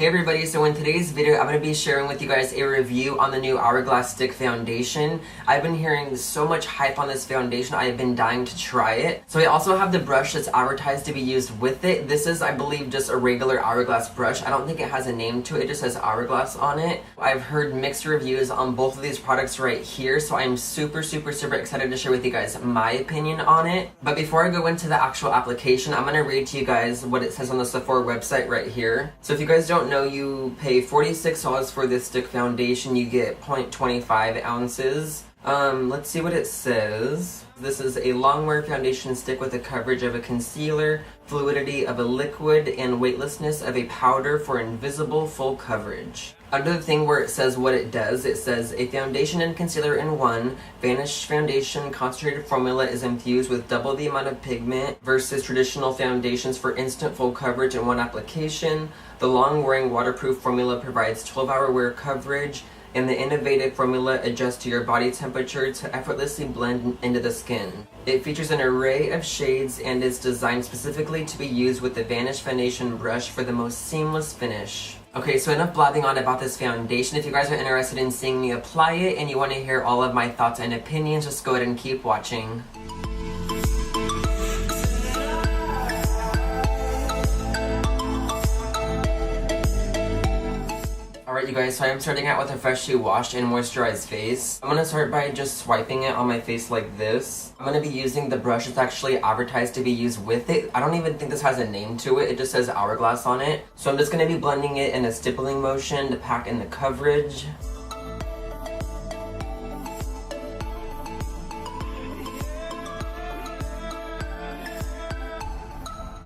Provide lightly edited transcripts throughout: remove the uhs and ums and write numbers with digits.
Hey everybody, so in today's video I'm going to be sharing with you guys a review on the new Hourglass Stick Foundation. I've been hearing so much hype on this foundation, I've been dying to try it. So I also have the brush that's advertised to be used with it. This is, I believe, just a regular Hourglass brush. I don't think it has a name to it, it just says Hourglass on it. I've heard mixed reviews on both of these products right here, so I'm super excited to share with you guys my opinion on it. But before I go into the actual application, I'm going to read to you guys what it says on the Sephora website right here. So if you guys don't know, you pay $46 for this stick foundation. You get 0.25 ounces. Let's see what it says. This is a long wear foundation stick with the coverage of a concealer, fluidity of a liquid, and weightlessness of a powder for invisible full coverage. Under the thing where it says what it does, it says a foundation and concealer in one. Vanish foundation concentrated formula is infused with double the amount of pigment versus traditional foundations for instant full coverage in one application. The long-wearing waterproof formula provides 12-hour wear coverage, and the innovative formula adjusts to your body temperature to effortlessly blend into the skin. It features an array of shades and is designed specifically to be used with the Vanish foundation brush for the most seamless finish. Okay, so enough blabbing on about this foundation. If you guys are interested in seeing me apply it and you want to hear all of my thoughts and opinions, just go ahead and keep watching. Alright you guys, so I'm starting out with a freshly washed and moisturized face. I'm going to start by just swiping it on my face like this. I'm going to be using the brush that's actually advertised to be used with it. I don't even think this has a name to it, it just says Hourglass on it. So I'm just going to be blending it in a stippling motion to pack in the coverage.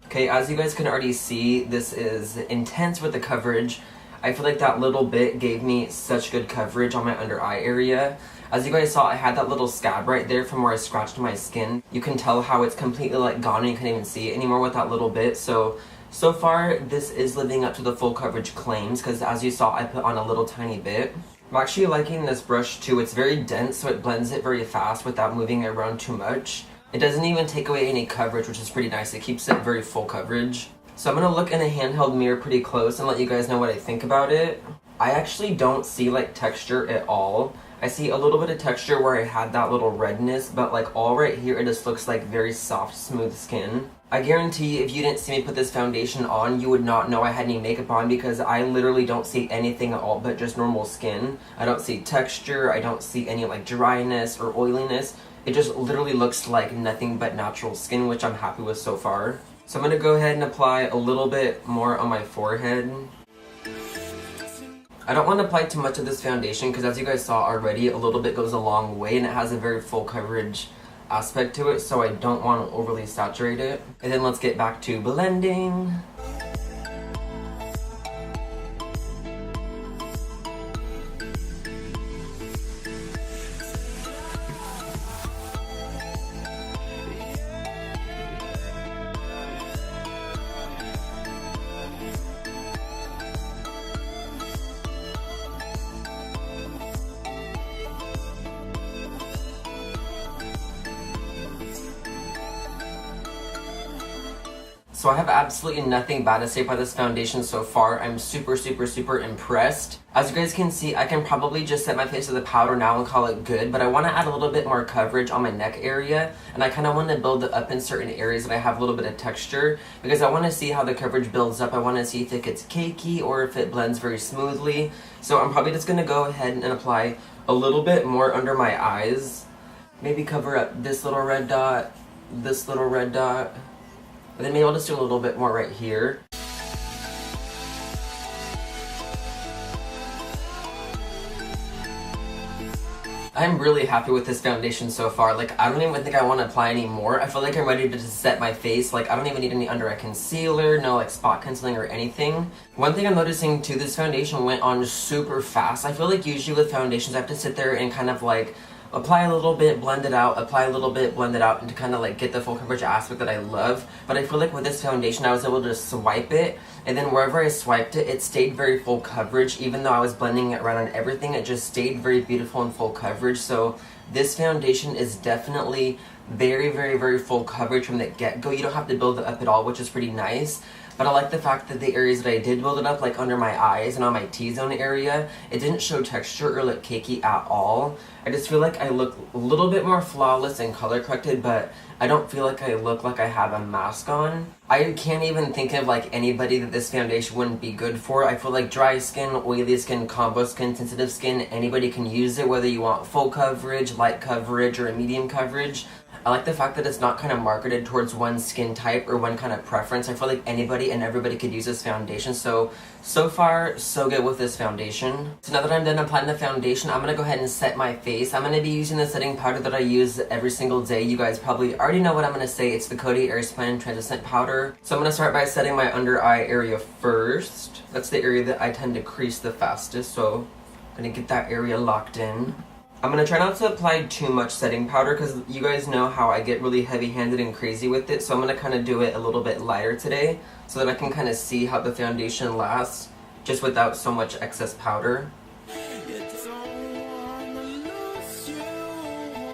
Okay, as you guys can already see, this is intense with the coverage. I feel like that little bit gave me such good coverage on my under eye area. As you guys saw, I had that little scab right there from where I scratched my skin. You can tell how it's completely like gone and you can't even see it anymore with that little bit. So far this is living up to the full coverage claims because as you saw, I put on a little tiny bit. I'm actually liking this brush too. It's very dense, so it blends it very fast without moving it around too much. It doesn't even take away any coverage, which is pretty nice. It keeps it very full coverage. So I'm going to look in a handheld mirror pretty close and let you guys know what I think about it. I actually don't see like texture at all. I see a little bit of texture where I had that little redness, but like all right here it just looks like very soft, smooth skin. I guarantee if you didn't see me put this foundation on, you would not know I had any makeup on because I literally don't see anything at all but just normal skin. I don't see texture, I don't see any like dryness or oiliness. It just literally looks like nothing but natural skin, which I'm happy with so far. So I'm going to go ahead and apply a little bit more on my forehead. I don't want to apply too much of this foundation because as you guys saw already, a little bit goes a long way and it has a very full coverage aspect to it, so I don't want to overly saturate it. And then let's get back to blending. So I have absolutely nothing bad to say about this foundation so far. I'm super impressed. As you guys can see, I can probably just set my face with a powder now and call it good, but I want to add a little bit more coverage on my neck area, and I kind of want to build it up in certain areas that I have a little bit of texture, because I want to see how the coverage builds up. I want to see if it gets cakey or if it blends very smoothly. So I'm probably just going to go ahead and apply a little bit more under my eyes. Maybe cover up this little red dot, this little red dot. And then maybe I'll just do a little bit more right here. I'm really happy with this foundation so far. Like, I don't even think I want to apply any more. I feel like I'm ready to just set my face. Like, I don't even need any under eye concealer, no like spot concealing or anything. One thing I'm noticing too, this foundation went on super fast. I feel like usually with foundations I have to sit there and kind of like apply a little bit, blend it out, apply a little bit, blend it out, and to kind of like get the full coverage aspect that I love. But I feel like with this foundation I was able to swipe it, and then wherever I swiped it, it stayed very full coverage. Even though I was blending it around on everything, it just stayed very beautiful and full coverage. So this foundation is definitely very full coverage from the get-go. You don't have to build it up at all, which is pretty nice. but I like the fact that the areas that I did build it up, like under my eyes and on my T-zone area, it didn't show texture or look cakey at all. I just feel like I look a little bit more flawless and color corrected, but I don't feel like I look like I have a mask on. I can't even think of like anybody that this foundation wouldn't be good for. I feel like dry skin, oily skin, combo skin, sensitive skin, anybody can use it, whether you want full coverage, light coverage, or a medium coverage. I like the fact that it's not kind of marketed towards one skin type or one kind of preference. I feel like anybody and everybody could use this foundation. So far, so good with this foundation. So now that I'm done applying the foundation, I'm going to go ahead and set my face. I'm going to be using the setting powder that I use every single day. You guys probably already know what I'm going to say. It's the Coty Airspun Translucent Powder. So I'm going to start by setting my under eye area first. That's the area that I tend to crease the fastest. So I'm going to get that area locked in. I'm going to try not to apply too much setting powder because you guys know how I get really heavy-handed and crazy with it. So I'm going to kind of do it a little bit lighter today so that I can kind of see how the foundation lasts just without so much excess powder.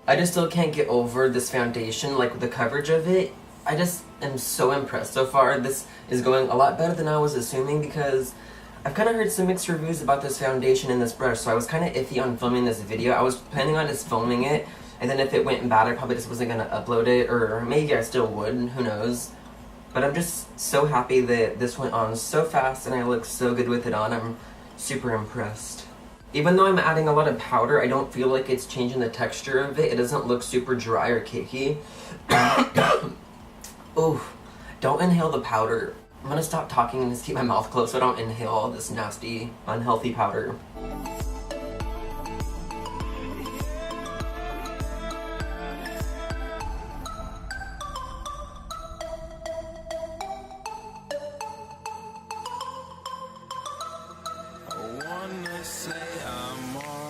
I just still can't get over this foundation, like the coverage of it. I just am so impressed so far. This is going a lot better than I was assuming because I've kind of heard some mixed reviews about this foundation and this brush, so I was kind of iffy on filming this video. I was planning on just filming it, and then if it went bad, I probably just wasn't going to upload it, or maybe I still would, who knows. But I'm just so happy that this went on so fast, and I look so good with it on. I'm super impressed. Even though I'm adding a lot of powder, I don't feel like it's changing the texture of it. It doesn't look super dry or cakey. Ooh, don't inhale the powder. I'm gonna stop talking and just keep my mouth closed so I don't inhale all this nasty, unhealthy powder.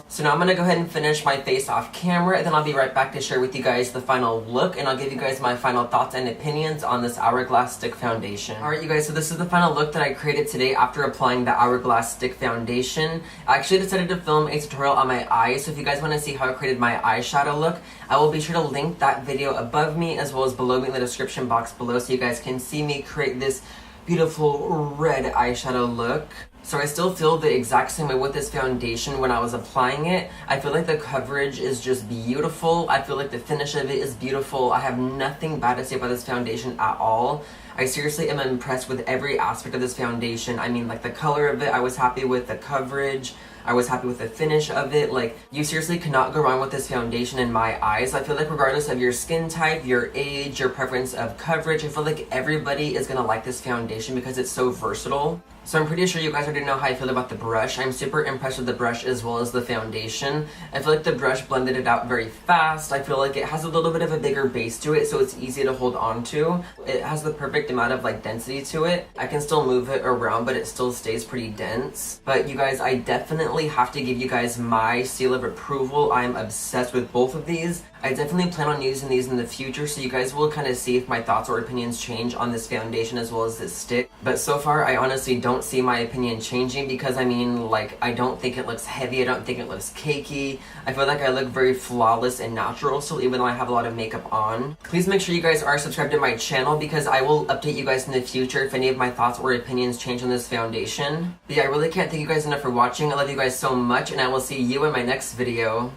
So now I'm going to go ahead and finish my face off camera, and then I'll be right back to share with you guys the final look, and I'll give you guys my final thoughts and opinions on this Hourglass Stick Foundation. Alright you guys, so this is the final look that I created today after applying the Hourglass Stick Foundation. I actually decided to film a tutorial on my eyes, so if you guys want to see how I created my eyeshadow look, I will be sure to link that video above me as well as below me in the description box below so you guys can see me create this beautiful red eyeshadow look. So I still feel the exact same way with this foundation when I was applying it. I feel like the coverage is just beautiful. I feel like the finish of it is beautiful. I have nothing bad to say about this foundation at all. I seriously am impressed with every aspect of this foundation. I mean, like the color of it, I was happy with the coverage. I was happy with the finish of it. Like, you seriously cannot go wrong with this foundation in my eyes. I feel like regardless of your skin type, your age, your preference of coverage, I feel like everybody is gonna like this foundation because it's so versatile. So I'm pretty sure you guys already know how I feel about the brush. I'm super impressed with the brush as well as the foundation. I feel like the brush blended it out very fast. I feel like it has a little bit of a bigger base to it, so it's easy to hold on to. It has the perfect amount of like density to it. I can still move it around, but it still stays pretty dense. But you guys, I definitely have to give you guys my seal of approval. I'm obsessed with both of these. I definitely plan on using these in the future, so you guys will kind of see if my thoughts or opinions change on this foundation as well as this stick. But so far, I honestly don't see my opinion changing because, I mean, like, I don't think it looks heavy, I don't think it looks cakey. I feel like I look very flawless and natural still, even though I have a lot of makeup on. Please make sure you guys are subscribed to my channel because I will update you guys in the future if any of my thoughts or opinions change on this foundation. But yeah, I really can't thank you guys enough for watching. I love you guys so much, and I will see you in my next video.